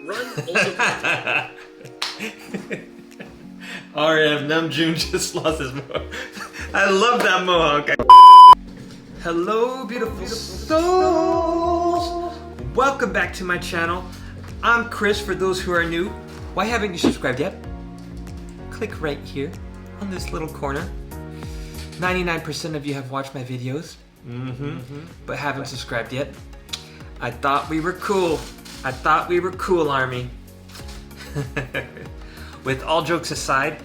Run also RM Namjoon just lost his mohawk. I love that mohawk. Hello, beautiful souls. Welcome back to my channel. I'm Chris, for those who are new. Why haven't you subscribed yet? Click right here on this little corner. 99% of you have watched my videos, but haven't subscribed yet. I thought we were cool. I thought we were cool, Army. With all jokes aside,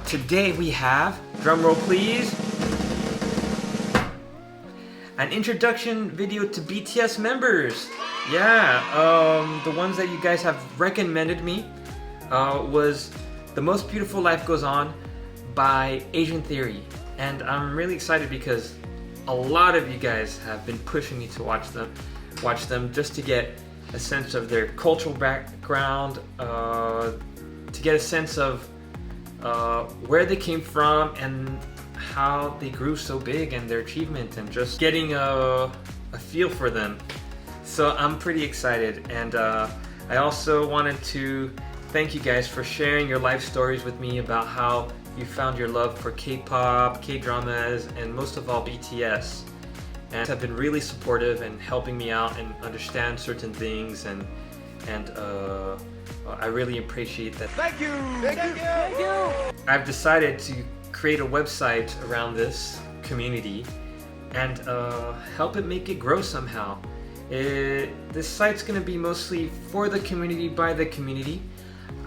today we have, drumroll please, an introduction video to BTS members. Yeah, the ones that you guys have recommended me was The Most Beautiful Life Goes On by Asian Theory. And I'm really excited because a lot of you guys have been pushing me to watch them just to get a sense of their cultural background, to get a sense of where they came from and how they grew so big and their achievement, and just getting a feel for them. So I'm pretty excited, and I also wanted to thank you guys for sharing your life stories with me about how you found your love for K-pop, K-dramas, and most of all BTS, and have been really supportive and helping me out and understand certain things, and I really appreciate that. Thank you! Thank you! I've decided to create a website around this community and help it make it grow somehow. This site's going to be mostly for the community, by the community.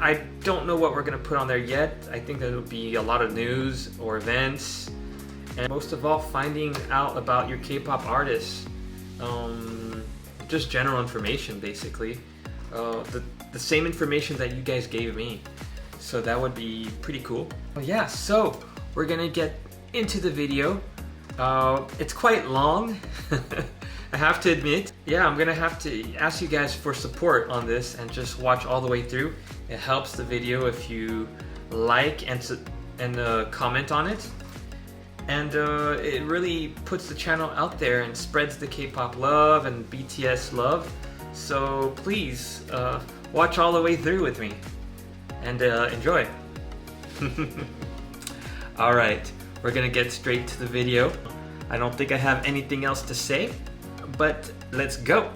I don't know what we're going to put on there yet. I think there'll be a lot of news or events, and most of all, finding out about your K-pop artists. Just general information, basically. The same information that you guys gave me. So that would be pretty cool. Yeah, so we're gonna get into the video. It's quite long, I have to admit. Yeah, I'm gonna have to ask you guys for support on this and just watch all the way through. It helps the video if you like and comment on it. And it really puts the channel out there and spreads the K-pop love and BTS love. So please watch all the way through with me and enjoy. Alright, we're gonna get straight to the video. I don't think I have anything else to say, but let's go.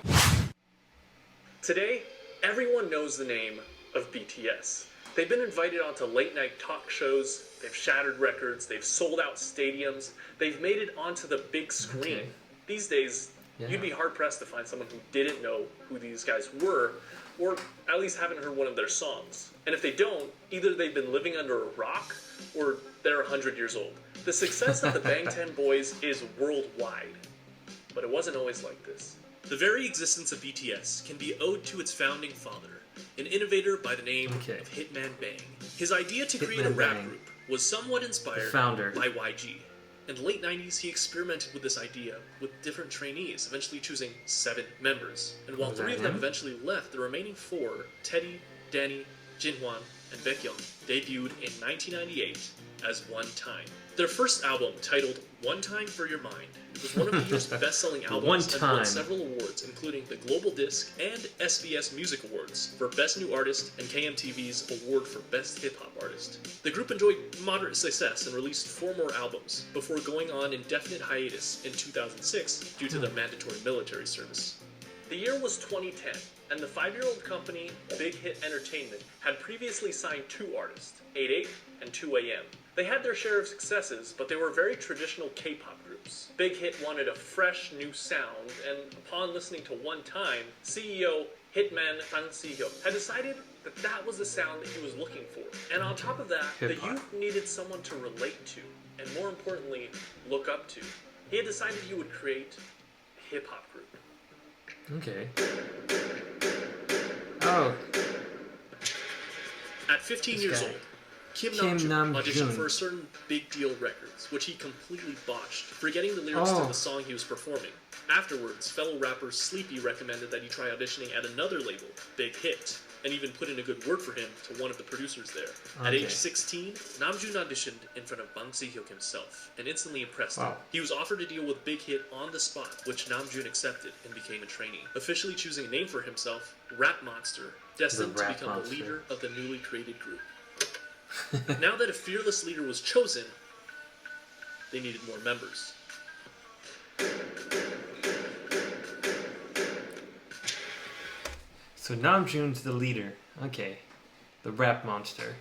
Today, everyone knows the name of BTS. They've been invited onto late night talk shows, they've shattered records, they've sold out stadiums, they've made it onto the big screen. Okay. These days, you'd be hard pressed to find someone who didn't know who these guys were, or at least haven't heard one of their songs. And if they don't, either they've been living under a rock, or they're 100 years old. The success of the Bangtan boys is worldwide, but it wasn't always like this. The very existence of BTS can be owed to its founding father, an innovator by the name of Hitman Bang. His idea to create a rap group was somewhat inspired by YG. In the late 90s, he experimented with this idea with different trainees, eventually choosing 7 members. And while 3 of them eventually left, the remaining 4, Teddy, Danny, Jinhwan, and Baekhyun, debuted in 1998 as One Time. Their first album, titled One Time for Your Mind, was one of the year's best-selling albums and won several awards, including the Global Disc and SBS Music Awards for Best New Artist and KMTV's Award for Best Hip-Hop Artist. The group enjoyed moderate success and released 4 more albums before going on indefinite hiatus in 2006 due to their mandatory military service. The year was 2010, and the 5-year-old company Big Hit Entertainment had previously signed 2 artists, 88 and 2AM. They had their share of successes, but they were very traditional K-pop groups. Big Hit wanted a fresh, new sound, and upon listening to One Time, CEO Hitman Fan Si-hyo had decided that that was the sound that he was looking for. And on top of that, the youth needed someone to relate to, and more importantly, look up to. He had decided he would create a hip-hop group. Okay. Oh. At 15 years old, Kim Namjoon auditioned for a certain Big Deal Records, which he completely botched, forgetting the lyrics to the song he was performing. Afterwards, fellow rapper Sleepy recommended that he try auditioning at another label, Big Hit, and even put in a good word for him to one of the producers there. At age 16, Namjoon auditioned in front of Bang Si-hyuk himself, and instantly impressed him. He was offered a deal with Big Hit on the spot, which Namjoon accepted and became a trainee, officially choosing a name for himself, Rap Monster, destined to become the leader of the newly created group. Now that a fearless leader was chosen, they needed more members. So Namjoon's the leader. Okay. The rap monster.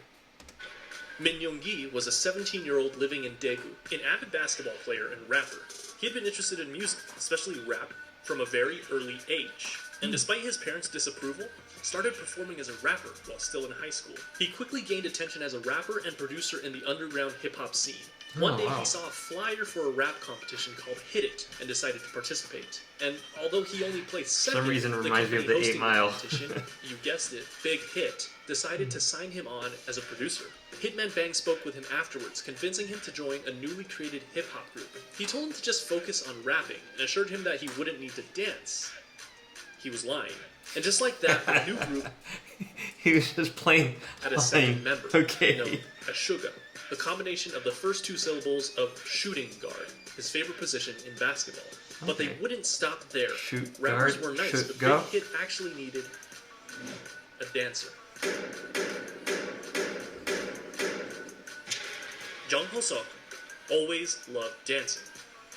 Min Young-gi was a 17-year-old living in Daegu, an avid basketball player and rapper. He had been interested in music, especially rap, from a very early age. And despite his parents' disapproval, started performing as a rapper while still in high school. He quickly gained attention as a rapper and producer in the underground hip-hop scene. One day he saw a flyer for a rap competition called Hit It and decided to participate. And although he only placed second, For some reason it the reminds me of the company 8 hosting Mile. the competition, you guessed it, Big Hit, decided to sign him on as a producer. Hitman Bang spoke with him afterwards, convincing him to join a newly created hip-hop group. He told him to just focus on rapping and assured him that he wouldn't need to dance. He was lying. And just like that, the new group He was just plain had a lying. second member, Okay. known as Suga, a combination of the first two syllables of shooting guard, his favorite position in basketball. But they wouldn't stop there. Shoot Rappers guard, were nice, shoot but go. Big Hit actually needed a dancer. Jung Ho-seok always loved dancing.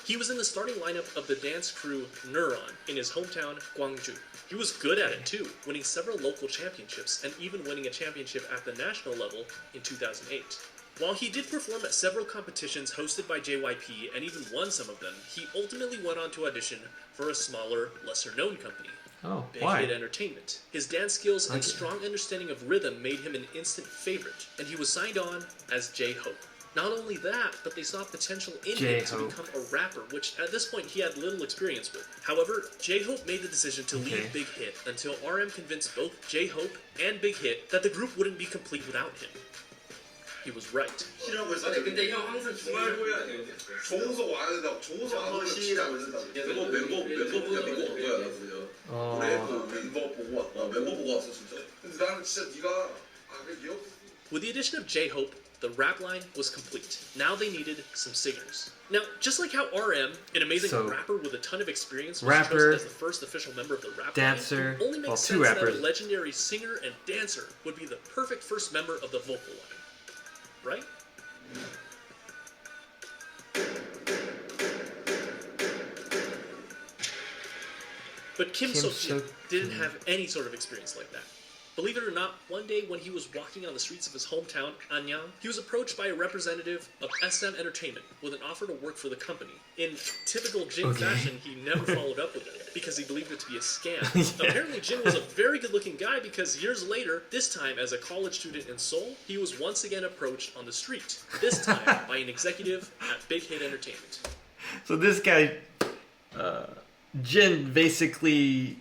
He was in the starting lineup of the dance crew Neuron in his hometown, Gwangju. He was good at it too, winning several local championships and even winning a championship at the national level in 2008. While he did perform at several competitions hosted by JYP and even won some of them, he ultimately went on to audition for a smaller, lesser-known company, Oh, Big why? Hit Entertainment. His dance skills and strong understanding of rhythm made him an instant favorite, and he was signed on as J-Hope. Not only that, but they saw potential in him to become a rapper, which at this point he had little experience with. However, J-Hope made the decision to leave Big Hit until RM convinced both J-Hope and Big Hit that the group wouldn't be complete without him. He was right. 아니 근데 형 항상 중얼거려야 돼요. 좋아서 와야 된다고 좋아서 안 오면 시라고 된다고. 그거 멤버 보고 거야 나 그냥. 그래 멤버 보고 왔다. 멤버 보고 왔어 진짜. 근데 나는 진짜 네가 그래 기억. With the addition of J-Hope, the rap line was complete. Now they needed some singers. Now, just like how RM, an amazing rapper with a ton of experience, was chosen as the first official member of the rap dancer, line, it only makes sense that a legendary singer and dancer would be the perfect first member of the vocal line. Right? But Kim So-jin didn't have any sort of experience like that. Believe it or not, one day when he was walking on the streets of his hometown, Anyang, he was approached by a representative of SM Entertainment with an offer to work for the company. In typical Jin fashion, he never followed up with it because he believed it to be a scam. Apparently, Jin was a very good-looking guy because years later, this time as a college student in Seoul, he was once again approached on the street, this time by an executive at Big Hit Entertainment. So this guy, Jin, basically,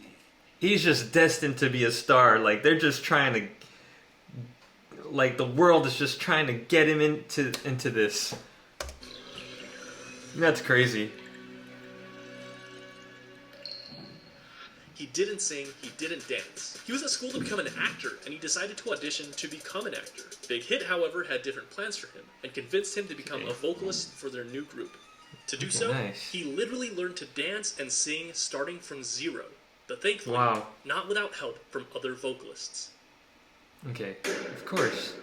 he's just destined to be a star. Like, they're just trying to, like, the world is just trying to get him into this. That's crazy. He didn't sing, he didn't dance. He was at school to become an actor, and he decided to audition to become an actor. Big Hit, however, had different plans for him, and convinced him to become a vocalist for their new group. To do so, he literally learned to dance and sing starting from zero. But thankfully, not without help from other vocalists. Okay, of course.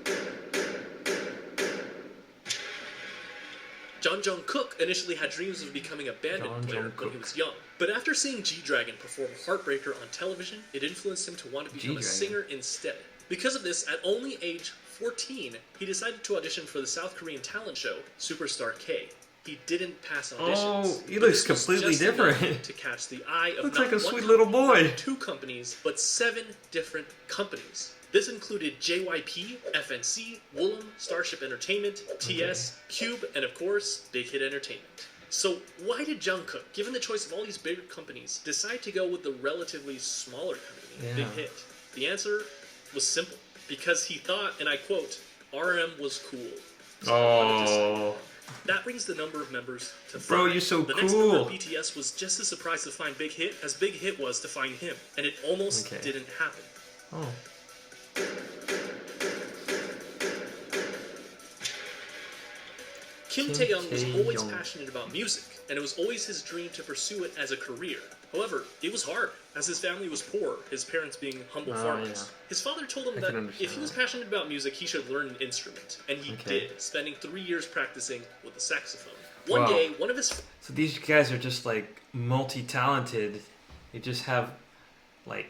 John Jung-kook initially had dreams of becoming a bandit player when he was young. But after seeing G-Dragon perform Heartbreaker on television, it influenced him to want to become a singer instead. Because of this, at only age 14, he decided to audition for the South Korean talent show, Superstar K. He didn't pass auditions. Oh, he looks completely different. To catch the eye of looks not like a one sweet little boy. not 2 companies, but 7 different companies. This included JYP, FNC, Woollim, Starship Entertainment, TS, Cube, and of course, Big Hit Entertainment. So why did Jungkook, given the choice of all these bigger companies, decide to go with the relatively smaller company, Big Hit? The answer was simple. Because he thought, and I quote, RM was cool. So that brings the number of members to 5. Bro, you're so the next member of BTS was just as surprised to find Big Hit as Big Hit was to find him, and it almost didn't happen. Kim Tae-young was always passionate about music, and it was always his dream to pursue it as a career. However, it was hard, as his family was poor, his parents being humble farmers. Yeah. His father told him that if he was passionate about music, he should learn an instrument, and he did, spending 3 years practicing with the saxophone. One day, one of his... So these guys are just like multi-talented. They just have like,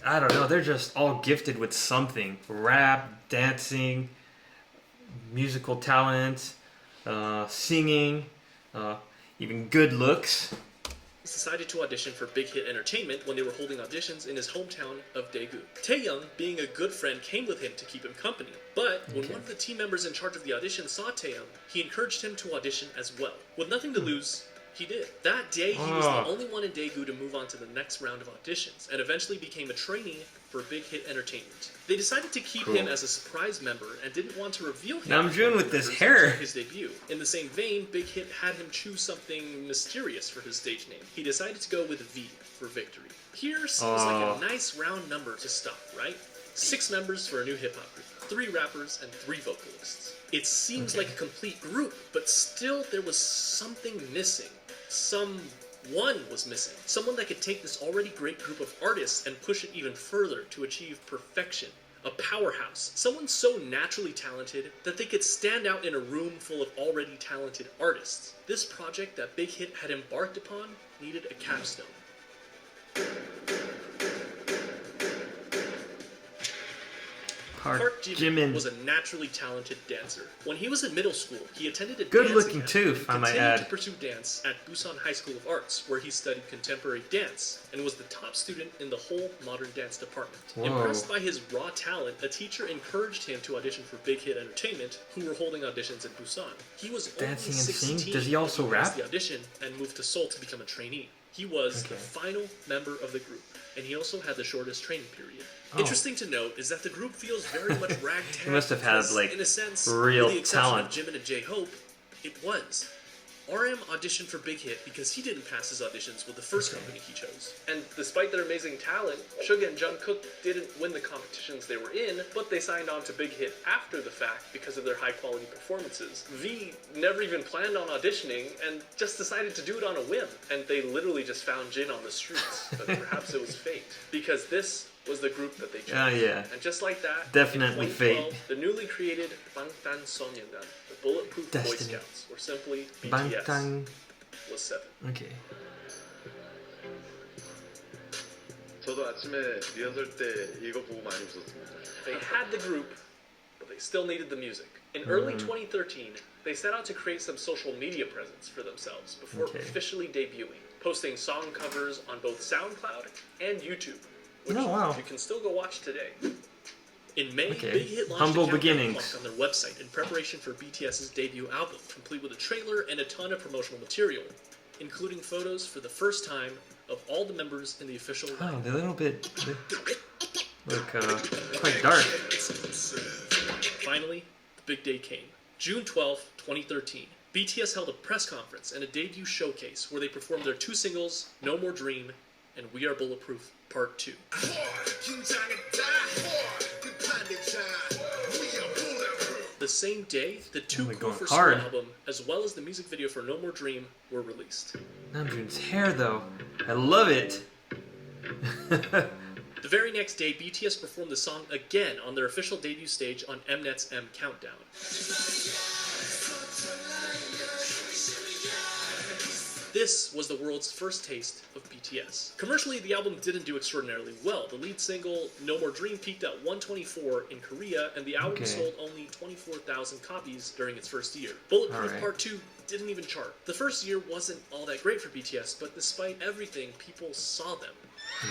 I don't know, they're just all gifted with something. Rap, dancing, musical talent, singing, even good looks. Decided to audition for Big Hit Entertainment when they were holding auditions in his hometown of Daegu. Taeyoung, being a good friend, came with him to keep him company. But when one of the team members in charge of the audition saw Taeyoung, he encouraged him to audition as well. With nothing to lose, he did. That day, he was the only one in Daegu to move on to the next round of auditions, and eventually became a trainee for Big Hit Entertainment. They decided to keep him as a surprise member and didn't want to reveal him. Namjoon with this hair. His debut. In the same vein, Big Hit had him choose something mysterious for his stage name. He decided to go with V for victory. Here seems like a nice round number to stop, right? 6 members for a new hip hop group, 3 rappers and 3 vocalists. It seems like a complete group, but still there was something missing. Someone was missing. Someone that could take this already great group of artists and push it even further to achieve perfection. A powerhouse. Someone so naturally talented that they could stand out in a room full of already talented artists. This project that Big Hit had embarked upon needed a capstone. Park Jimin was a naturally talented dancer. When he was in middle school, he attended a good dance looking academy too, if I might add. to pursue dance at Busan High School of Arts, where he studied contemporary dance and was the top student in the whole modern dance department. Impressed by his raw talent, a teacher encouraged him to audition for Big Hit Entertainment, who were holding auditions in Busan. He was dancing only and 16 sing? Does he also when rap? passed the audition and moved to Seoul to become a trainee. He was the final member of the group, and he also had the shortest training period. Interesting to note is that the group feels very much ragtag. He must have had like in a sense, real with the exception talent. of Jimin and J-Hope, it was. RM auditioned for Big Hit because he didn't pass his auditions with the first company he chose. And despite their amazing talent, Suga and Jungkook didn't win the competitions they were in, but they signed on to Big Hit after the fact because of their high-quality performances. V never even planned on auditioning and just decided to do it on a whim. And they literally just found Jin on the streets, but perhaps it was fate. Because this was the group that they chose. Oh yeah. And just like that, definitely in fate. The newly created Bangtan Sonyeondan, the Bulletproof Boy Scouts, or simply BTS, Bangtan was 7. Okay. 저도 아침에 리허설 때 이거 보고 많이 웃었습니다. They had the group, but they still needed the music. In early 2013, they set out to create some social media presence for themselves before officially debuting, posting song covers on both SoundCloud and YouTube, which you can still go watch today. In May, Big Hit launched a countdown clock on their website in preparation for BTS's debut album, complete with a trailer and a ton of promotional material, including photos for the first time of all the members in the official lineup. Oh, they're a little bit quite dark. Finally, the big day came. June 12, 2013. BTS held a press conference and a debut showcase where they performed their 2 singles, No More Dream and We Are Bulletproof Part 2. The same day, the 2 for School album, as well as the music video for No More Dream, were released. Namjoon's hair, though, I love it. The very next day, BTS performed the song again on their official debut stage on Mnet's M Countdown. This was the world's first taste of BTS. Commercially, the album didn't do extraordinarily well. The lead single, No More Dream, peaked at 124 in Korea, and the album sold only 24,000 copies during its first year. Bulletproof Part 2 didn't even chart. The first year wasn't all that great for BTS, but despite everything, people saw them.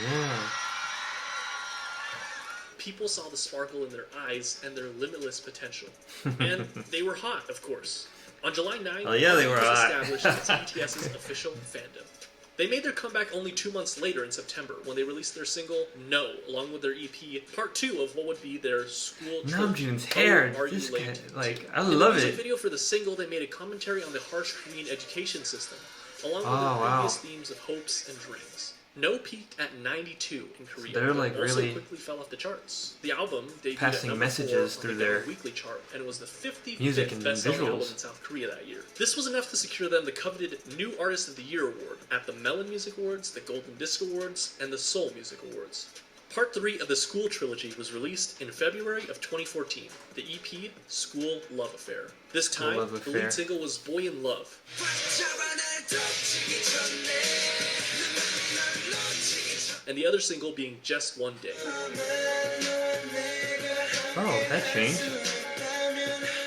Yeah. People saw the sparkle in their eyes and their limitless potential. And they were hot, of course. On July 9th, they were established as BTS's official fandom. They made their comeback only 2 months later in September, when they released their single, No, along with their EP, part 2 of what would be their school trilogy. Namjoon's hair, this guy, like, I love it. In the music video for the single, they made a commentary on the harsh Korean education system, along with their previous themes of hopes and dreams. No peaked at 92 in Korea. They're like also really quickly fell off the charts. The album debuted passing at messages 4 through on the their Gaon weekly chart, and it was the 55th music and best-selling album visuals. in South Korea that year. This was enough to secure them the coveted New Artist of the Year award at the Melon Music Awards, the Golden Disc Awards, and the Seoul Music Awards. Part 3 of the School Trilogy was released in February of 2014, the EP School Love Affair. This time, the lead single was Boy in Love. And the other single being Just One Day. Oh, that changed.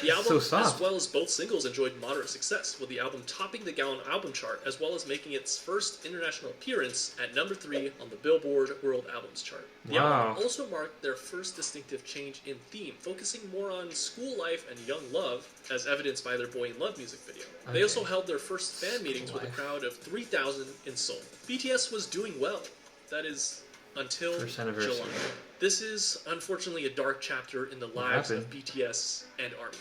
The album, So soft. as well as both singles, enjoyed moderate success, with the album topping the Gaon album chart, as well as making its first international appearance at number 3 on the Billboard World Albums chart. The album also marked their first distinctive change in theme, focusing more on school life and young love, as evidenced by their Boy in Love music video. They also held their first fan meetings with a crowd of 3,000 in Seoul. BTS was doing well. That is, until July. This is, unfortunately, a dark chapter in the lives of BTS and ARMY.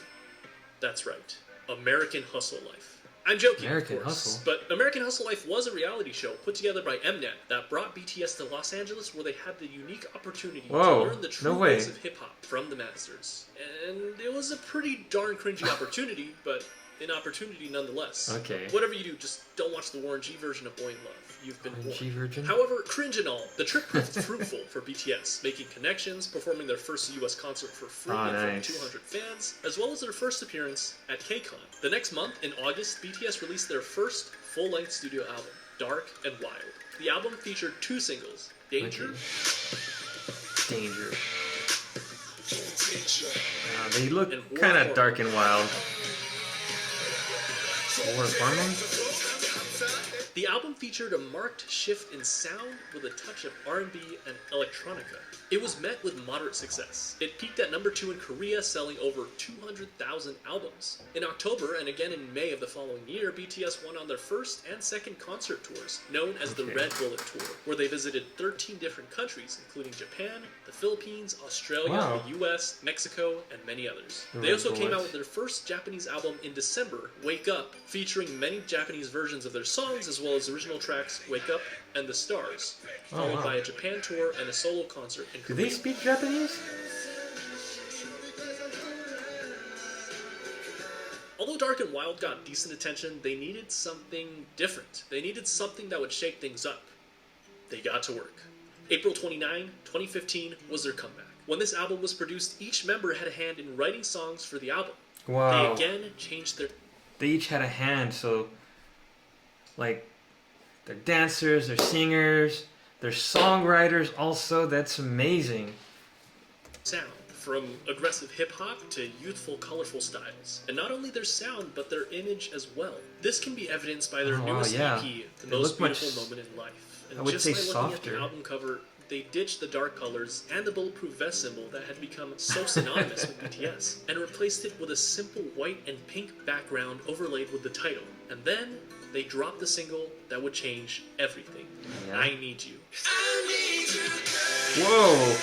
That's right. American Hustle Life. I'm joking, of course, but American Hustle Life was a reality show put together by Mnet that brought BTS to Los Angeles, where they had the unique opportunity to learn the true ways of hip-hop from the masters. And it was a pretty darn cringy opportunity, but an opportunity nonetheless. Okay. Whatever you do, just don't watch the Warren G version of Boy in Love. You've been warned. Virgin? However, cringe and all, the trip proved fruitful for BTS, making connections, performing their first US concert for free in front of 200 fans, as well as their first appearance at KCON. The next month, in August, BTS released their first full-length studio album, Dark and Wild. The album featured 2 singles, Danger. Danger. They look kind of dark and wild. War of Hormones? The album featured a marked shift in sound with a touch of R&B and electronica. It was met with moderate success. It peaked at number 2 in Korea, selling over 200,000 albums. In October, and again in May of the following year, BTS went on their first and second concert tours, known as the Red Bullet Tour, where they visited 13 different countries, including Japan, the Philippines, Australia, the US, Mexico, and many others. They also came out with their first Japanese album in December, Wake Up, featuring many Japanese versions of their songs, as well as original tracks Wake Up and The Stars, followed by a Japan tour and a solo concert in Korea. Do they speak Japanese? Although Dark and Wild got decent attention, they needed something different. They needed something that would shake things up. They got to work. April 29, 2015 was their comeback. When this album was produced, each member had a hand in writing songs for the album. Wow. They again changed their... They each had a hand, so... Like... They're dancers, they're singers, they're songwriters also. That's amazing. Sound, from aggressive hip-hop to youthful, colorful styles. And not only their sound, but their image as well. This can be evidenced by their newest EP, The Most Beautiful Moment in Life. And just by looking at the album cover, they ditched the dark colors and the bulletproof vest symbol that had become so synonymous with BTS, and replaced it with a simple white and pink background overlaid with the title. And then they dropped the single that would change everything. I Need You. Whoa!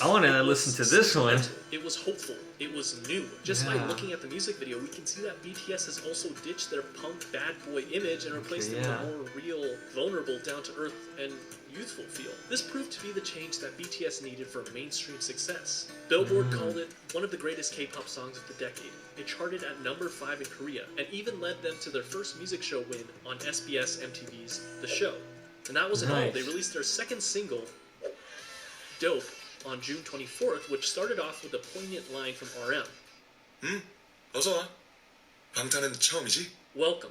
I want to listen to this one. It was hopeful. It was new. Just by looking at the music video, we can see that BTS has also ditched their punk bad boy image and replaced it with a more real, vulnerable, down-to-earth, and youthful feel. This proved to be the change that BTS needed for mainstream success. Billboard called it one of the greatest K-pop songs of the decade. It charted at number 5 in Korea, and even led them to their first music show win on SBS MTV's The Show. And that wasn't all. They released their second single, Dope, on June 24th, which started off with a poignant line from RM. 어서 와. 방탄은 처음이지? Welcome.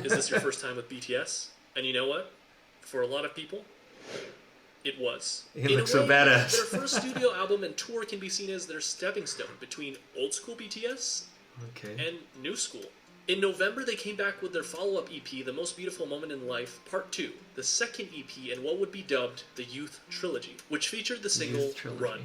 Is this your first time with BTS? And you know what? For a lot of people, it was. He looks so badass. Their first studio album and tour can be seen as their stepping stone between old school BTS and new school. In November, they came back with their follow-up EP, The Most Beautiful Moment in Life, Part 2, the second EP in what would be dubbed the Youth Trilogy, which featured the single Run.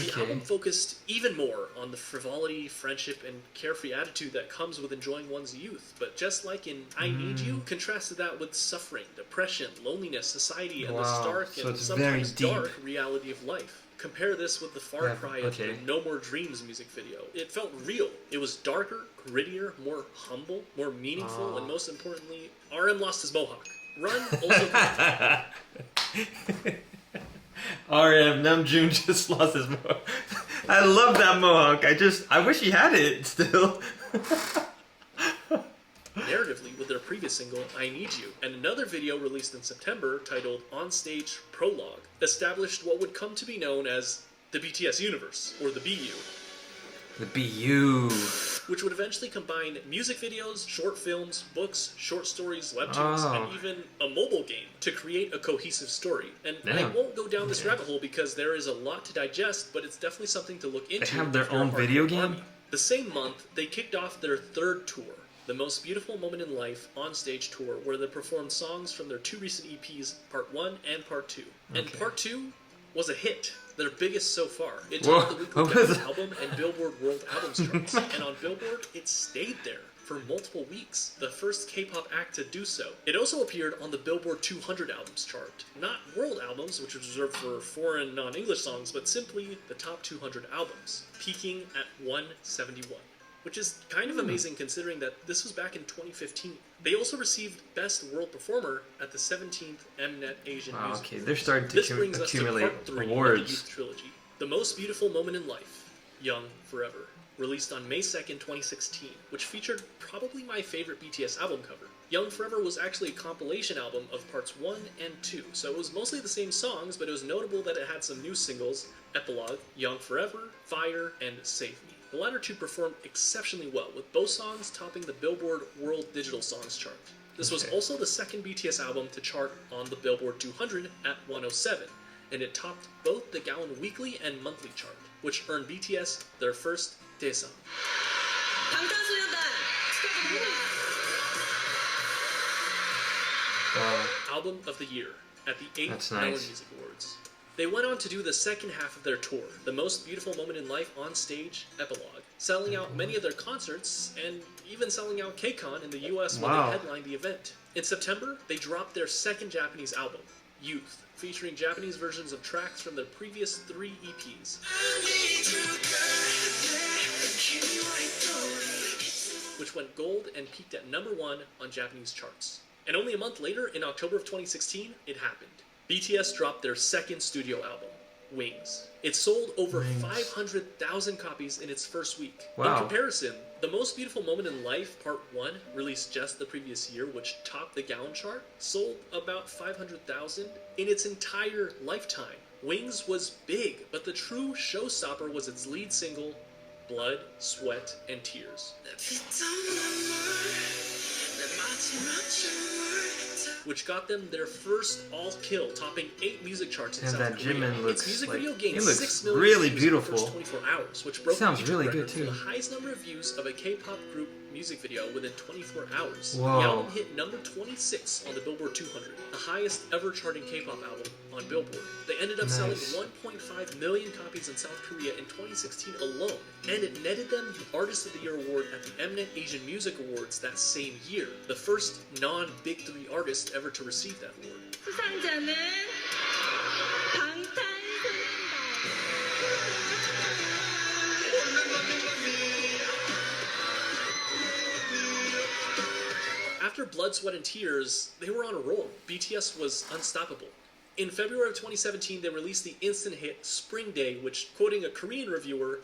The album focused even more on the frivolity, friendship, and carefree attitude that comes with enjoying one's youth. But just like in I Need You, contrasted that with suffering, depression, loneliness, society, and the stark and sometimes dark reality of life. Compare this with the far cry of the No More Dreams music video. It felt real. It was darker, grittier, more humble, more meaningful, and most importantly, RM lost his mohawk. Run also. RM Namjoon just lost his mohawk. I love that mohawk. I wish he had it still. Narratively with their previous single, I Need You, and another video released in September titled On Stage Prologue, established what would come to be known as the BTS universe, or the BU. The BU. Which would eventually combine music videos, short films, books, short stories, webtoons, and even a mobile game to create a cohesive story. And I won't go down this rabbit hole because there is a lot to digest, but it's definitely something to look into. They have their own video game? The same month, they kicked off their third tour, The Most Beautiful Moment in Life On Stage Tour, where they performed songs from their two recent EPs, Part 1 and Part 2. And Part 2 was a hit, their biggest so far. It topped the weekly Billboard album and Billboard World Albums charts, and on Billboard, it stayed there for multiple weeks, the first K-pop act to do so. It also appeared on the Billboard 200 albums chart, not world albums, which was reserved for foreign non-English songs, but simply the top 200 albums, peaking at 171. Which is kind of amazing considering that this was back in 2015. They also received Best World Performer at the 17th Mnet Asian Music Okay, they're starting to This brings us to accumulate part 3 awards. of the Youth Trilogy. The Most Beautiful Moment in Life, Young Forever, released on May 2nd, 2016, which featured probably my favorite BTS album cover. Young Forever was actually a compilation album of parts 1 and 2, so it was mostly the same songs, but it was notable that it had some new singles, Epilogue, Young Forever, Fire, and Save Me. The latter two performed exceptionally well, with both songs topping the Billboard World Digital Songs chart. This was also the second BTS album to chart on the Billboard 200 at 107, and it topped both the Gaon Weekly and Monthly chart, which earned BTS their first Daesang. Album of the Year at the 8th Melon Music Awards. They went on to do the second half of their tour, The Most Beautiful Moment in Life On Stage Epilogue, selling out many of their concerts and even selling out KCON in the US when they headlined the event. In September, they dropped their second Japanese album, Youth, featuring Japanese versions of tracks from their previous 3 EPs, which went gold and peaked at #1 on Japanese charts. And only a month later, in October of 2016, it happened. BTS dropped their second studio album, Wings. It sold over 500,000 copies in its first week. In comparison, The Most Beautiful Moment in Life Part 1, released just the previous year, which topped the Gaon chart, sold about 500,000 in its entire lifetime. Wings was big, but the true showstopper was its lead single, Blood, Sweat, and Tears, which got them their first all-kill, topping 8 music charts in South Korea. Its music video gained 6 million really views beautiful. in the first 24 hours, which broke Sounds the really record good for too. the highest number of views of a K-pop group music video within 24 hours. Whoa. The album hit number 26 on the Billboard 200, the highest ever charting K-pop album on Billboard. They ended up selling 1.5 million copies in South Korea in 2016 alone, and it netted them the Artist of the Year award at the Mnet Asian Music Awards that same year, the first non-Big 3 artist ever to receive that award. 수상자는 방탄소년단. After Blood, Sweat, and Tears, they were on a roll. BTS was unstoppable. In February of 2017, they released the instant hit Spring Day, which, quoting a Korean reviewer,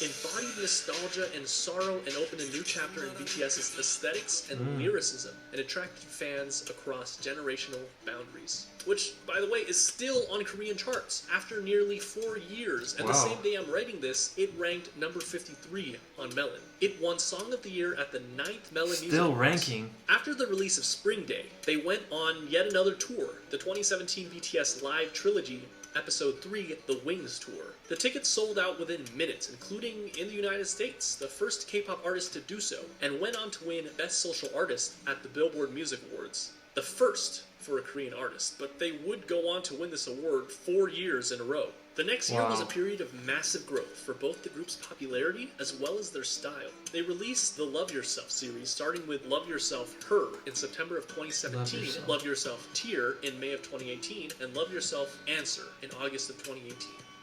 embodied nostalgia and sorrow and opened a new chapter in BTS's aesthetics and lyricism, and attracted fans across generational boundaries. Which, by the way, is still on Korean charts after nearly 4 years. And the same day I'm writing this, it ranked number 53 on Melon. It won Song of the Year at the 9th Melon Music Still Awards. ranking. After the release of Spring Day, they went on yet another tour, the 2017 BTS Live Trilogy, Episode 3, The Wings Tour. The tickets sold out within minutes, including in the United States, the first K-pop artist to do so, and went on to win Best Social Artist at the Billboard Music Awards. The first for a Korean artist, but they would go on to win this award 4 years in a row. The next year was a period of massive growth for both the group's popularity as well as their style. They released the Love Yourself series, starting with Love Yourself Her in September of 2017, Love Yourself Tear in May of 2018, and Love Yourself Answer in August of 2018.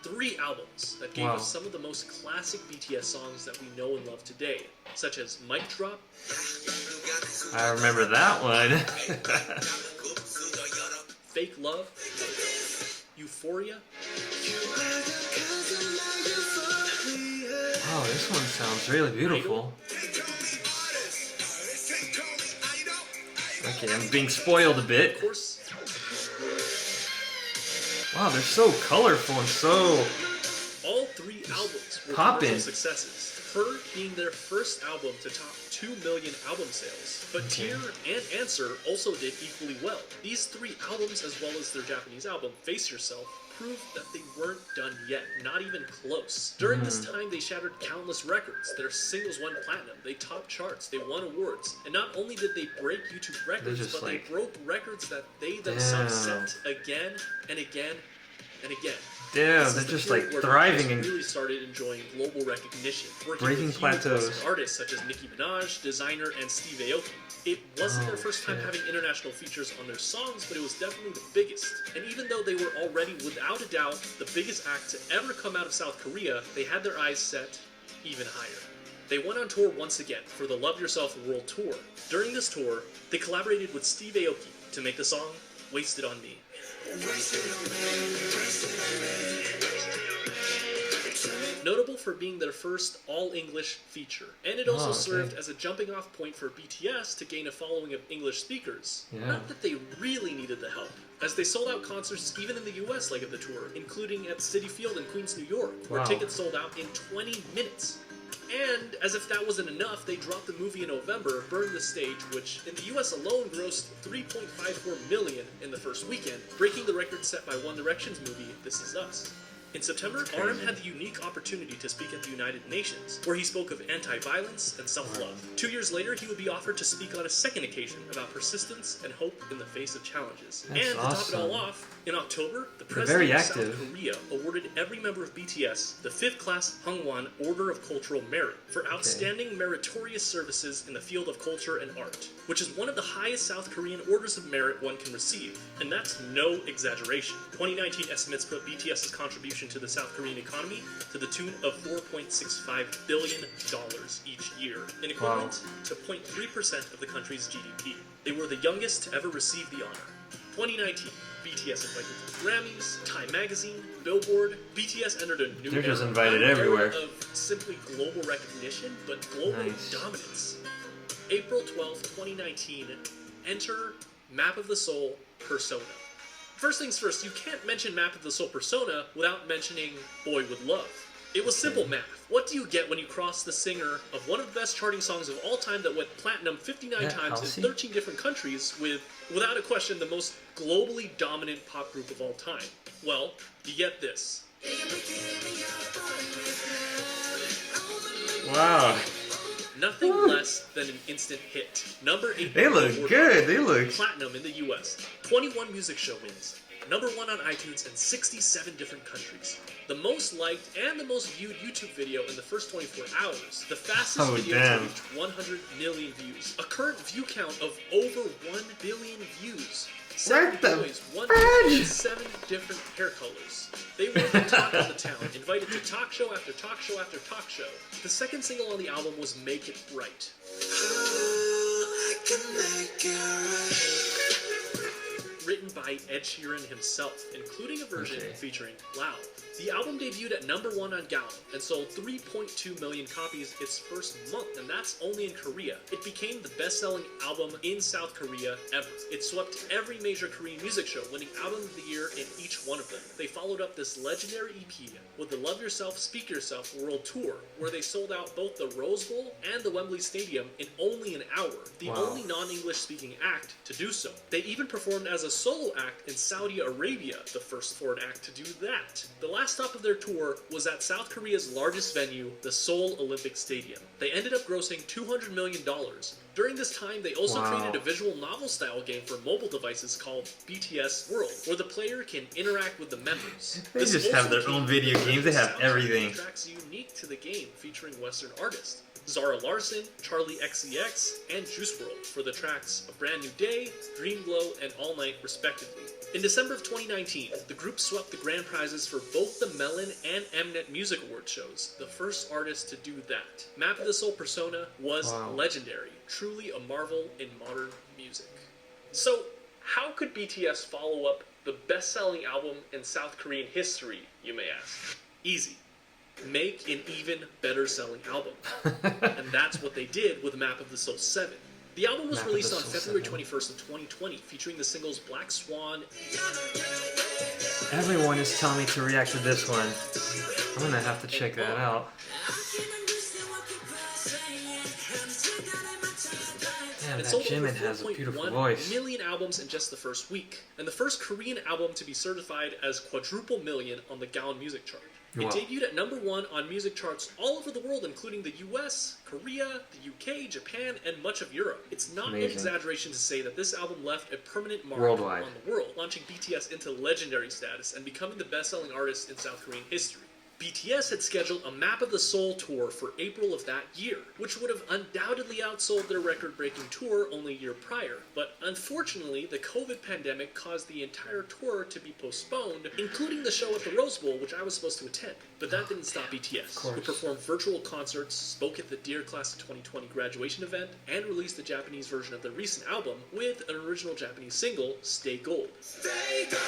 3 albums that gave us some of the most classic BTS songs that we know and love today, such as Mic Drop. I remember that one. Fake Love, Euphoria. Oh, this one sounds really beautiful. Okay, I'm being spoiled a bit. Of course. Wow, they're so colorful and so all 3 albums were poppin'. commercial successes. Her being their first album to top 2 million album sales, but Tear and Answer also did equally well. These 3 albums, as well as their Japanese album, Face Yourself, proved that they weren't done yet, not even close. During this time, they shattered countless records. Their singles went platinum, they topped charts, they won awards, and not only did they break YouTube records, but they broke records that they themselves set again and again and again. Damn, they're just like thriving and really started enjoying global recognition, working breaking with plateaus. Artists such as Nicki Minaj, Designer, and Steve Aoki. It wasn't their first time having international features on their songs, but it was definitely the biggest. And even though they were already, without a doubt, the biggest act to ever come out of South Korea, they had their eyes set even higher. They went on tour once again for the Love Yourself World Tour. During this tour, they collaborated with Steve Aoki to make the song Wasted on Me. Notable for being their first all-English feature, and it also served as a jumping-off point for BTS to gain a following of English speakers. Not that they really needed the help, as they sold out concerts even in the US leg of the tour, including at Citi Field in Queens, New York, where tickets sold out in 20 minutes. And, as if that wasn't enough, they dropped the movie in November, Burn the Stage, which in the US alone grossed $3.54 million in the first weekend, breaking the record set by One Direction's movie, This Is Us. In September, RM had the unique opportunity to speak at the United Nations, where he spoke of anti-violence and self-love. 2 years later, he would be offered to speak on a second occasion about persistence and hope in the face of challenges. That's and to top it all off, in October, the They're president very of active. South Korea awarded every member of BTS the 5th class Hwangwon Order of Cultural Merit for outstanding meritorious services in the field of culture and art, which is one of the highest South Korean orders of merit one can receive. And that's no exaggeration. 2019 estimates put BTS's contribution to the South Korean economy to the tune of $4.65 billion each year, in equivalent to 0.3% of the country's GDP. They were the youngest to ever receive the honor. 2019, BTS invited to the Grammys, Time Magazine, Billboard. BTS entered a new They're just era, invited an era everywhere. of simply global recognition, but global dominance. April 12th, 2019, enter Map of the Soul Persona. First things first, you can't mention Map of the Soul Persona without mentioning Boy With Love. It was simple math. What do you get when you cross the singer of one of the best charting songs of all time that went platinum 59 times in 13 different countries with, without a question, the most globally dominant pop group of all time? Well, you get this. Wow. Nothing less than an instant hit. Number 8. They look good. They look platinum in the US. 21 music show wins. Number 1 on iTunes in 67 different countries. The most liked and the most viewed YouTube video in the first 24 hours. The fastest video to reach 100 million views. A current view count of over 1 billion views. 7 boys, 1 girl, and 7 different hair colors. They were the talk of the town, invited to talk show after talk show after talk show. The second single on the album was Make It Right. Written by Ed Sheeran himself, including a version featuring Loud. The album debuted at number 1 on Gaon and sold 3.2 million copies its first month, and that's only in Korea. It became the best-selling album in South Korea ever. It swept every major Korean music show, winning Album of the Year in each one of them. They followed up this legendary EP with the Love Yourself, Speak Yourself World Tour, where they sold out both the Rose Bowl and the Wembley Stadium in only an hour, the only non-English speaking act to do so. They even performed as a solo act in Saudi Arabia, the first foreign act to do that. The last stop of their tour was at South Korea's largest venue, the Seoul Olympic Stadium. They ended up grossing $200 million. During this time, they also created a visual novel-style game for mobile devices called BTS World, where the player can interact with the members. They just have their own video games. They have everything. Tracks unique to the game, featuring Western artists. Zara Larsson, Charlie XCX, and Juice WRLD for the tracks A Brand New Day, Dream Glow, and All Night, respectively. In December of 2019, the group swept the grand prizes for both the Melon and Mnet Music Award shows, the first artist to do that. Map of the Soul persona was legendary, truly a marvel in modern music. So, how could BTS follow up the best-selling album in South Korean history, you may ask? Easy. Make an even better-selling album. And that's what they did with Map of the Soul 7. The album was released on February 21st of 2020, featuring the singles Black Swan. Everyone is telling me to react to this one. I'm gonna have to check that out. Damn, It that sold Jimin over has a beautiful 4.1 voice. million albums in just the first week, and the first Korean album to be certified as quadruple million on the Gaon Music Chart. It debuted at #1 on music charts all over the world, including the US, Korea, the UK, Japan, and much of Europe. It's not an exaggeration to say that this album left a permanent mark worldwide on the world, launching BTS into legendary status and becoming the best-selling artist in South Korean history. BTS had scheduled a Map of the Soul tour for April of that year, which would have undoubtedly outsold their record-breaking tour only a year prior. But unfortunately, the COVID pandemic caused the entire tour to be postponed, including the show at the Rose Bowl, which I was supposed to attend. But that didn't stop BTS, who performed virtual concerts, spoke at the Dear Class of 2020 graduation event, and released the Japanese version of their recent album with an original Japanese single, Stay Gold. Stay Gold!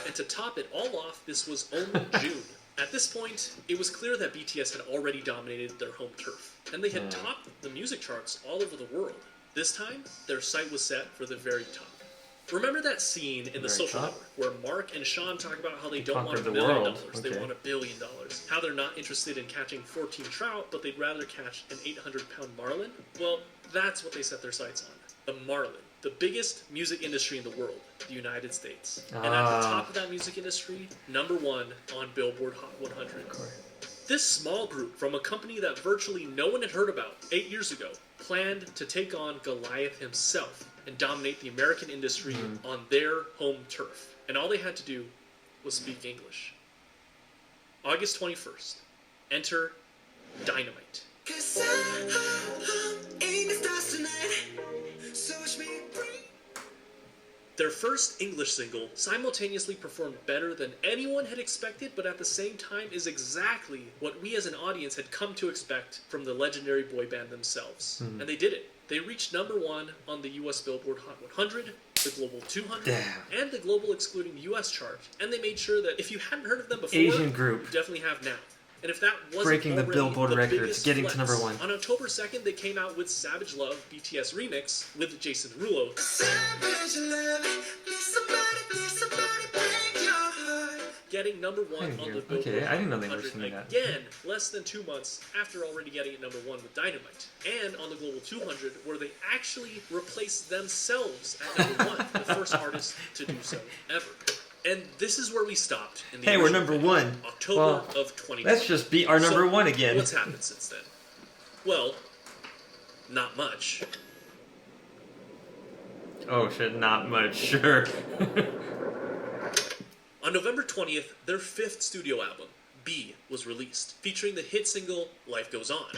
And to top it all off, this was only June. At this point, it was clear that BTS had already dominated their home turf, and they had topped the music charts all over the world. This time, their sight was set for the very top. Remember that scene in The Social Network where Mark and Sean talk about how they don't want $1 million, they want $1 billion. How they're not interested in catching 14 trout, but they'd rather catch an 800-pound marlin? Well, that's what they set their sights on. The marlin. The biggest music industry in the world, the United States. And at the top of that music industry, #1 on Billboard Hot 100. This small group from a company that virtually no one had heard about 8 years ago planned to take on Goliath himself and dominate the American industry on their home turf. And all they had to do was speak English. August 21st, enter Dynamite. Their first English single simultaneously performed better than anyone had expected, but at the same time is exactly what we as an audience had come to expect from the legendary boy band themselves. And they did it. They reached #1 on the US Billboard Hot 100, the Global 200, and the Global excluding US chart. And they made sure that if you hadn't heard of them before, Asian group, you definitely have now. And if that wasn't breaking the Billboard records, getting to #1. On October 2nd, they came out with Savage Love BTS Remix with Jason Derulo. Getting #1 on the Billboard I didn't know they were 100 singing that. again, less than 2 months after already getting it #1 with Dynamite. And on the Global 200, where they actually replaced themselves at #1, the first artist to do so ever. And this is where we stopped. In the hey, we're #1. October of 2020. Let's just beat our #1 again. What's happened since then? Well, not much. Oh shit, not much, sure. On November 20th, their 5th studio album, B, was released, featuring the hit single Life Goes On.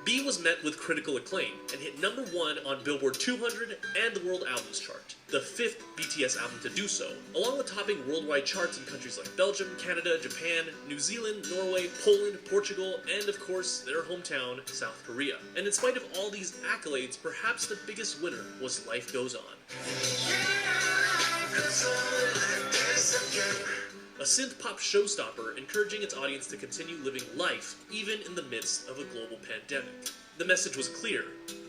B was met with critical acclaim and hit #1 on Billboard 200 and the World Albums Chart, the 5th BTS album to do so, along with topping worldwide charts in countries like Belgium, Canada, Japan, New Zealand, Norway, Poland, Portugal, and of course their hometown, South Korea. And in spite of all these accolades, perhaps the biggest winner was Life Goes On. A synth-pop showstopper encouraging its audience to continue living life even in the midst of a global pandemic. The message was clear: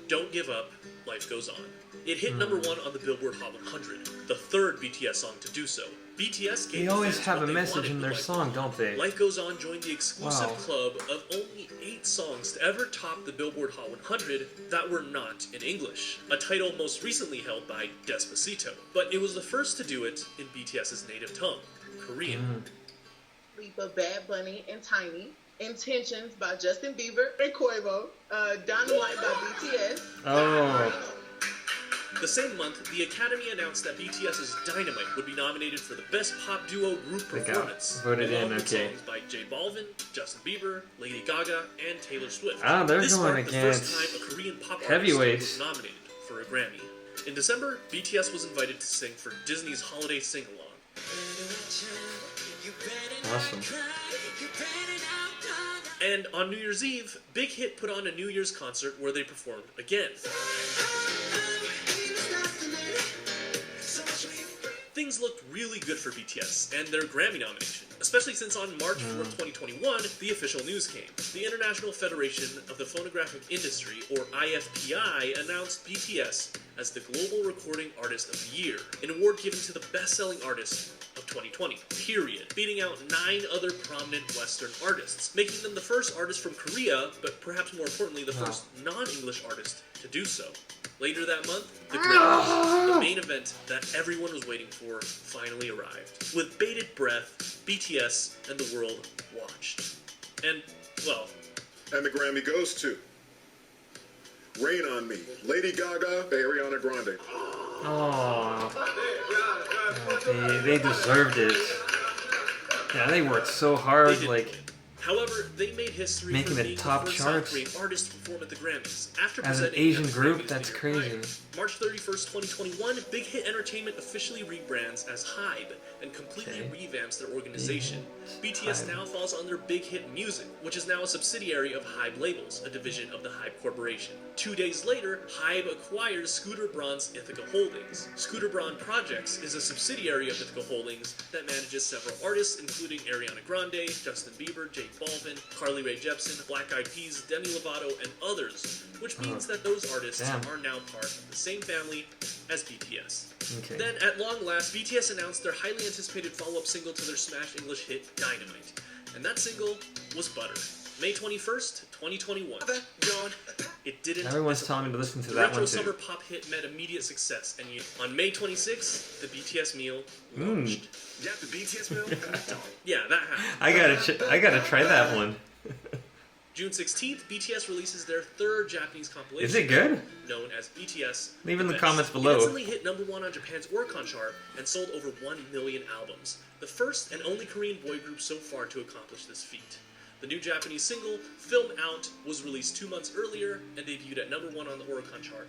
don't give up, life goes on. It hit #1 on the Billboard Hot 100, the 3rd BTS song to do so. BTS gave They always have a message in their song, don't they? Life Goes On joined the exclusive club of only 8 songs to ever top the Billboard Hot 100 that were not in English, a title most recently held by Despacito. But it was the first to do it in BTS's native tongue, Korean. Leap of Bad Bunny and Tiny, Intentions by Justin Bieber and Quavo, Dynamite by BTS. The same month, the Academy announced that BTS's Dynamite would be nominated for the Best Pop Duo Group Performance, voted along in, with okay. songs by J Balvin, Justin Bieber, Lady Gaga, and Taylor Swift. Ah, they're this going marked the against first time a Korean pop heavyweights. artist was nominated for a Grammy. In December, BTS was invited to sing for Disney's holiday sing-along. Awesome. And on New Year's Eve, Big Hit put on a New Year's concert where they performed again. Things looked really good for BTS and their Grammy nomination, especially since on March 4th, 2021, the official news came. The International Federation of the Phonographic Industry, or IFPI, announced BTS as the Global Recording Artist of the Year, an award given to the best-selling artist of 2020, period, beating out 9 other prominent Western artists, making them the first artist from Korea, but perhaps more importantly, the first non-English artist to do so. Later that month, the Grammys, the main event that everyone was waiting for, finally arrived. With bated breath, BTS and the world watched. And, well... And the Grammy goes to... Rain on Me, Lady Gaga, Ariana Grande. Oh, they deserved it. Yeah, they worked so hard, like... However, they made history making for the being top the first charts. South Korean artist to perform at the Grammys. After As an presenting Asian at the group, Grammys that's the year crazy. prior. March 31st, 2021, Big Hit Entertainment officially rebrands as Hybe and completely revamps their organization. BTS now falls under Big Hit Music, which is now a subsidiary of Hybe Labels, a division of the Hybe Corporation. 2 days later, Hybe acquires Scooter Braun's Ithaca Holdings. Scooter Braun Projects is a subsidiary of Ithaca Holdings that manages several artists, including Ariana Grande, Justin Bieber, J Balvin, Carly Rae Jepsen, Black Eyed Peas, Demi Lovato, and others, which means that those artists are now part of the same family as BTS. Okay. Then, at long last, BTS announced their highly anticipated follow-up single to their smash English hit, Dynamite. And that single was Butter. May 21st, 2021. It didn't Everyone's telling me to listen to the that retro one summer too. pop hit met immediate success, and on May 26th, the BTS meal launched. Yeah, the BTS meal? Yeah, that happened. I gotta try that one. June 16th, BTS releases their third Japanese compilation. Is it good? Known as BTS. Leave in the Best. comments It below. instantly hit #1 on Japan's Oricon chart and sold over 1 million albums. The first and only Korean boy group so far to accomplish this feat. The new Japanese single, Film Out, was released 2 months earlier and debuted at #1 on the Oricon chart.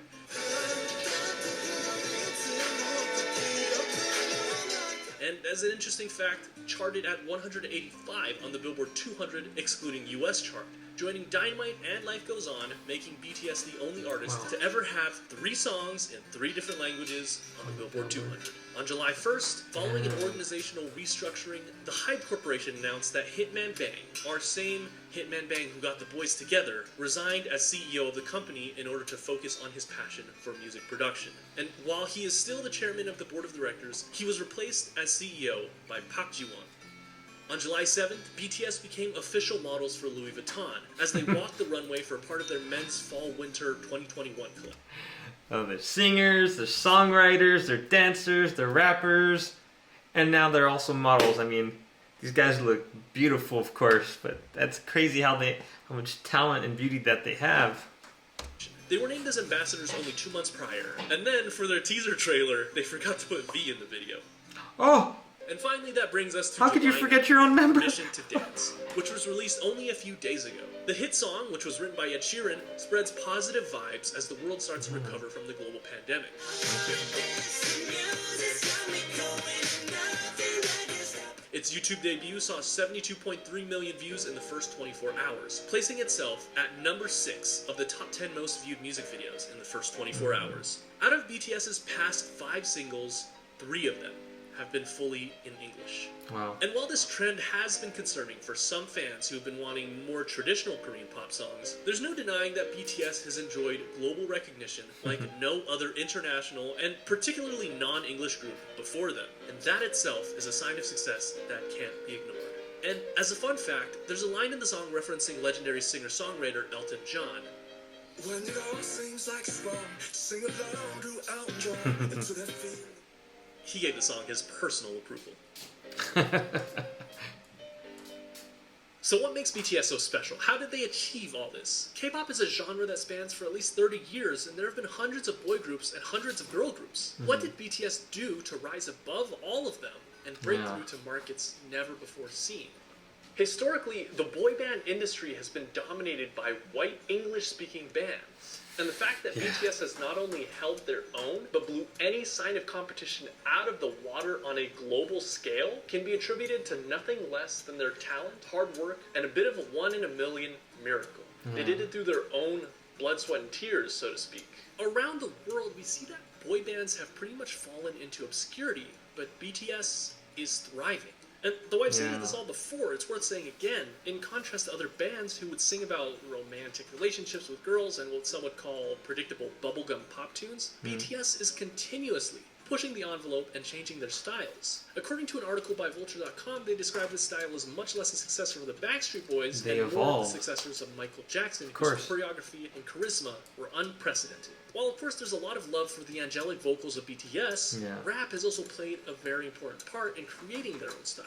And as an interesting fact, charted at 185 on the Billboard 200 excluding US chart, joining Dynamite and Life Goes On, making BTS the only artist to ever have 3 songs in 3 different languages on the Billboard 200. On July 1st, following an organizational restructuring, the Hybe Corporation announced that Hitman Bang, our same Hitman Bang who got the boys together, resigned as CEO of the company in order to focus on his passion for music production. And while he is still the chairman of the board of directors, he was replaced as CEO by Park Ji-won. On July 7th, BTS became official models for Louis Vuitton as they walked the runway for part of their men's fall-winter 2021 collection. Oh, they're singers, they're songwriters, they're dancers, they're rappers, and now they're also models. I mean, these guys look beautiful, of course, but that's crazy how much talent and beauty that they have. They were named as ambassadors only 2 months prior, and then for their teaser trailer, they forgot to put V in the video. Oh! And finally, that brings us to How could you July forget your own member? Mission to Dance, which was released only a few days ago. The hit song, which was written by Ed Sheeran, spreads positive vibes as the world starts to recover from the global pandemic. Its YouTube debut saw 72.3 million views in the first 24 hours, placing itself at number 6 of the top 10 most viewed music videos in the first 24 hours. Out of BTS's past 5 singles, 3 of them have been fully in English. Wow. And while this trend has been concerning for some fans who have been wanting more traditional Korean pop songs, there's no denying that BTS has enjoyed global recognition like no other international and particularly non-English group before them. And that itself is a sign of success that can't be ignored. And as a fun fact, there's a line in the song referencing legendary singer-songwriter Elton John. When it all seems like it's wrong, sing along throughout joy into that feeling. He gave the song his personal approval. So what makes BTS so special? How did they achieve all this? K-pop is a genre that spans for at least 30 years, and there have been hundreds of boy groups and hundreds of girl groups. What did BTS do to rise above all of them and break through to markets never before seen? Historically, the boy band industry has been dominated by white English-speaking bands. And the fact that BTS has not only held their own, but blew any sign of competition out of the water on a global scale can be attributed to nothing less than their talent, hard work, and a bit of a 1 in a million miracle. They did it through their own blood, sweat, and tears, so to speak. Around the world, we see that boy bands have pretty much fallen into obscurity, but BTS is thriving. And though I've stated this all before, it's worth saying again, in contrast to other bands who would sing about romantic relationships with girls and what some would call predictable bubblegum pop tunes, BTS is continuously pushing the envelope and changing their styles. According to an article by Vulture.com, they describe this style as much less a successor of the Backstreet Boys and more of the successors of Michael Jackson, whose choreography and charisma were unprecedented. While of course there's a lot of love for the angelic vocals of BTS, rap has also played a very important part in creating their own style.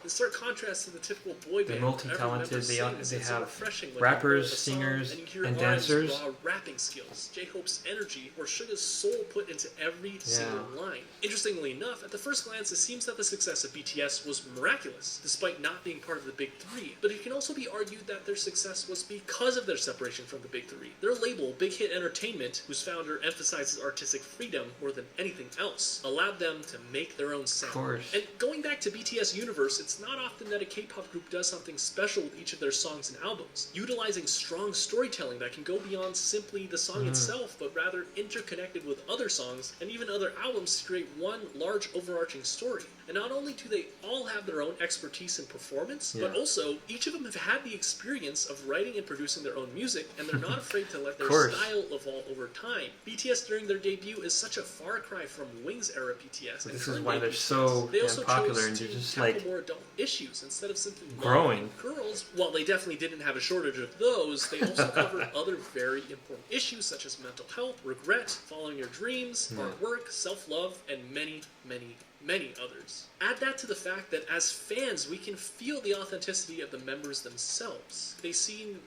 In stark contrast to the typical boy band, they're multi-talented. They have rappers, singers, and dancers. Raw rapping skills, J-Hope's energy, or Suga's soul put into every single line. Interestingly enough, at the first glance, it seems that the success of BTS was miraculous, despite not being part of the Big Three. But it can also be argued that their success was because of their separation from the Big Three. Their label, Big Hit Entertainment, whose founder emphasizes artistic freedom more than anything else, allowed them to make their own sound. And going back to BTS Universe, it's not often that a K-pop group does something special with each of their songs and albums, utilizing strong storytelling that can go beyond simply the song itself, but rather interconnected with other songs and even other albums to create one large overarching story. And not only do they all have their own expertise and performance, but also each of them have had the experience of writing and producing their own music, and they're not afraid to let their style evolve over time. BTS during their debut is such a far cry from Wings era BTS. This is why they're so popular and they're just like more adult issues instead of simply growing. Girls, while they definitely didn't have a shortage of those, they also covered other very important issues such as mental health, regret, following your dreams, hard work, self-love, and many, many, many others. Add that to the fact that as fans, we can feel the authenticity of the members themselves. They seem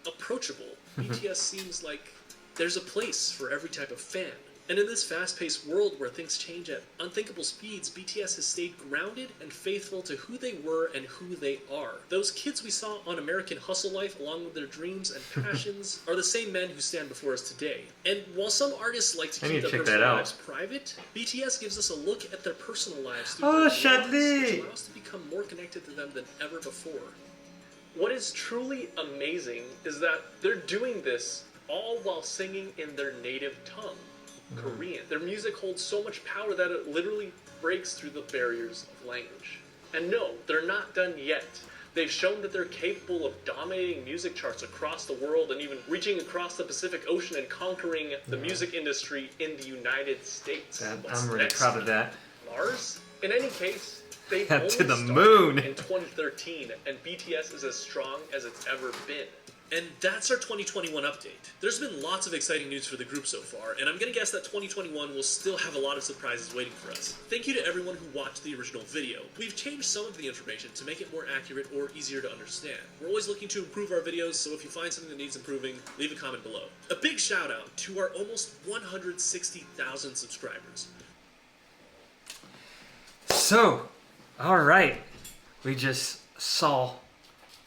approachable. BTS seems like there's a place for every type of fan. And in this fast-paced world where things change at unthinkable speeds, BTS has stayed grounded and faithful to who they were and who they are. Those kids we saw on American Hustle Life, along with their dreams and passions, are the same men who stand before us today. And while some artists like to keep their personal lives private, BTS gives us a look at their personal lives through their lives, which allows us to become more connected to them than ever before. What is truly amazing is that they're doing this all while singing in their native tongue, Korean. Their music holds so much power that it literally breaks through the barriers of language. And no, they're not done yet. They've shown that they're capable of dominating music charts across the world and even reaching across the Pacific Ocean and conquering the music industry in the United States. I'm really proud of that. Mars? In any case, they only to the moon in 2013, and BTS is as strong as it's ever been. And that's our 2021 update. There's been lots of exciting news for the group so far, and I'm gonna guess that 2021 will still have a lot of surprises waiting for us. Thank you to everyone who watched the original video. We've changed some of the information to make it more accurate or easier to understand. We're always looking to improve our videos, so if you find something that needs improving, leave a comment below. A big shout out to our almost 160,000 subscribers. So, alright, we just saw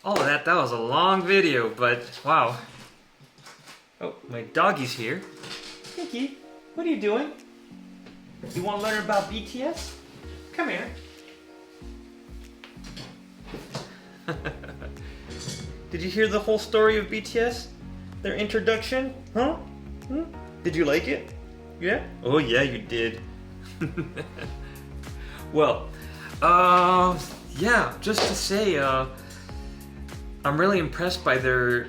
all of that. That was a long video, but wow. Oh, my doggy's here. Pinky, what are you doing? You want to learn about BTS? Come here. Did you hear the whole story of BTS? Their introduction? Huh? Did you like it? Yeah? Oh yeah, you did. Well, yeah, just to say, I'm really impressed by their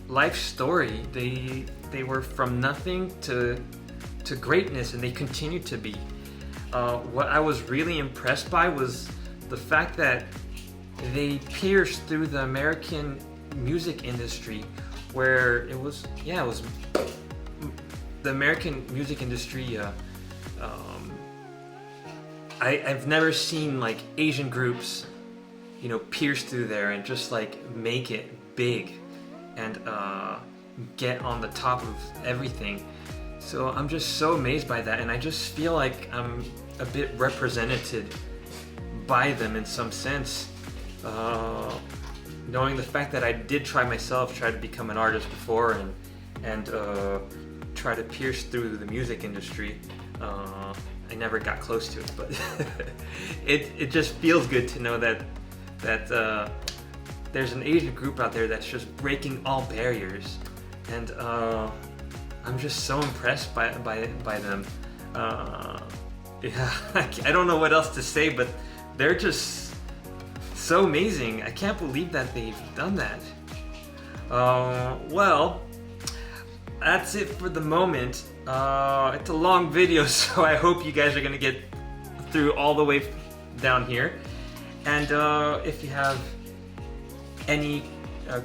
life story. They were from nothing to greatness, and they continue to be. What I was really impressed by was the fact that they pierced through the American music industry, where it was the American music industry. I've never seen like Asian groups you know, pierce through there and just like make it big and get on the top of everything. So I'm just so amazed by that, and I just feel like I'm a bit represented by them in some sense. Knowing the fact that I did try to become an artist before and try to pierce through the music industry. I never got close to it, but it just feels good to know that there's an Asian group out there that's just breaking all barriers, and I'm just so impressed by them. Yeah, I don't know what else to say, but they're just so amazing. I can't believe that they've done that. Well, that's it for the moment. It's a long video, so I hope you guys are gonna get through all the way down here. And if you have any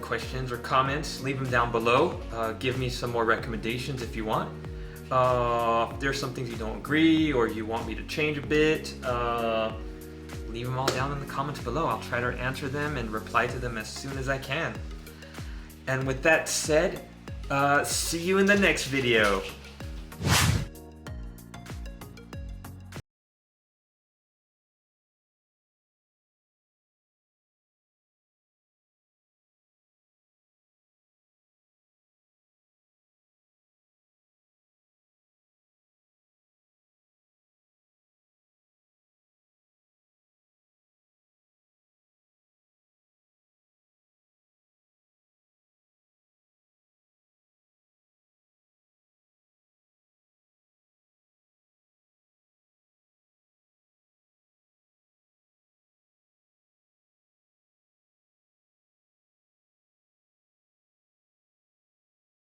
questions or comments, leave them down below. Give me some more recommendations if you want. If there's some things you don't agree or you want me to change a bit, leave them all down in the comments below. I'll try to answer them and reply to them as soon as I can. And with that said, see you in the next video.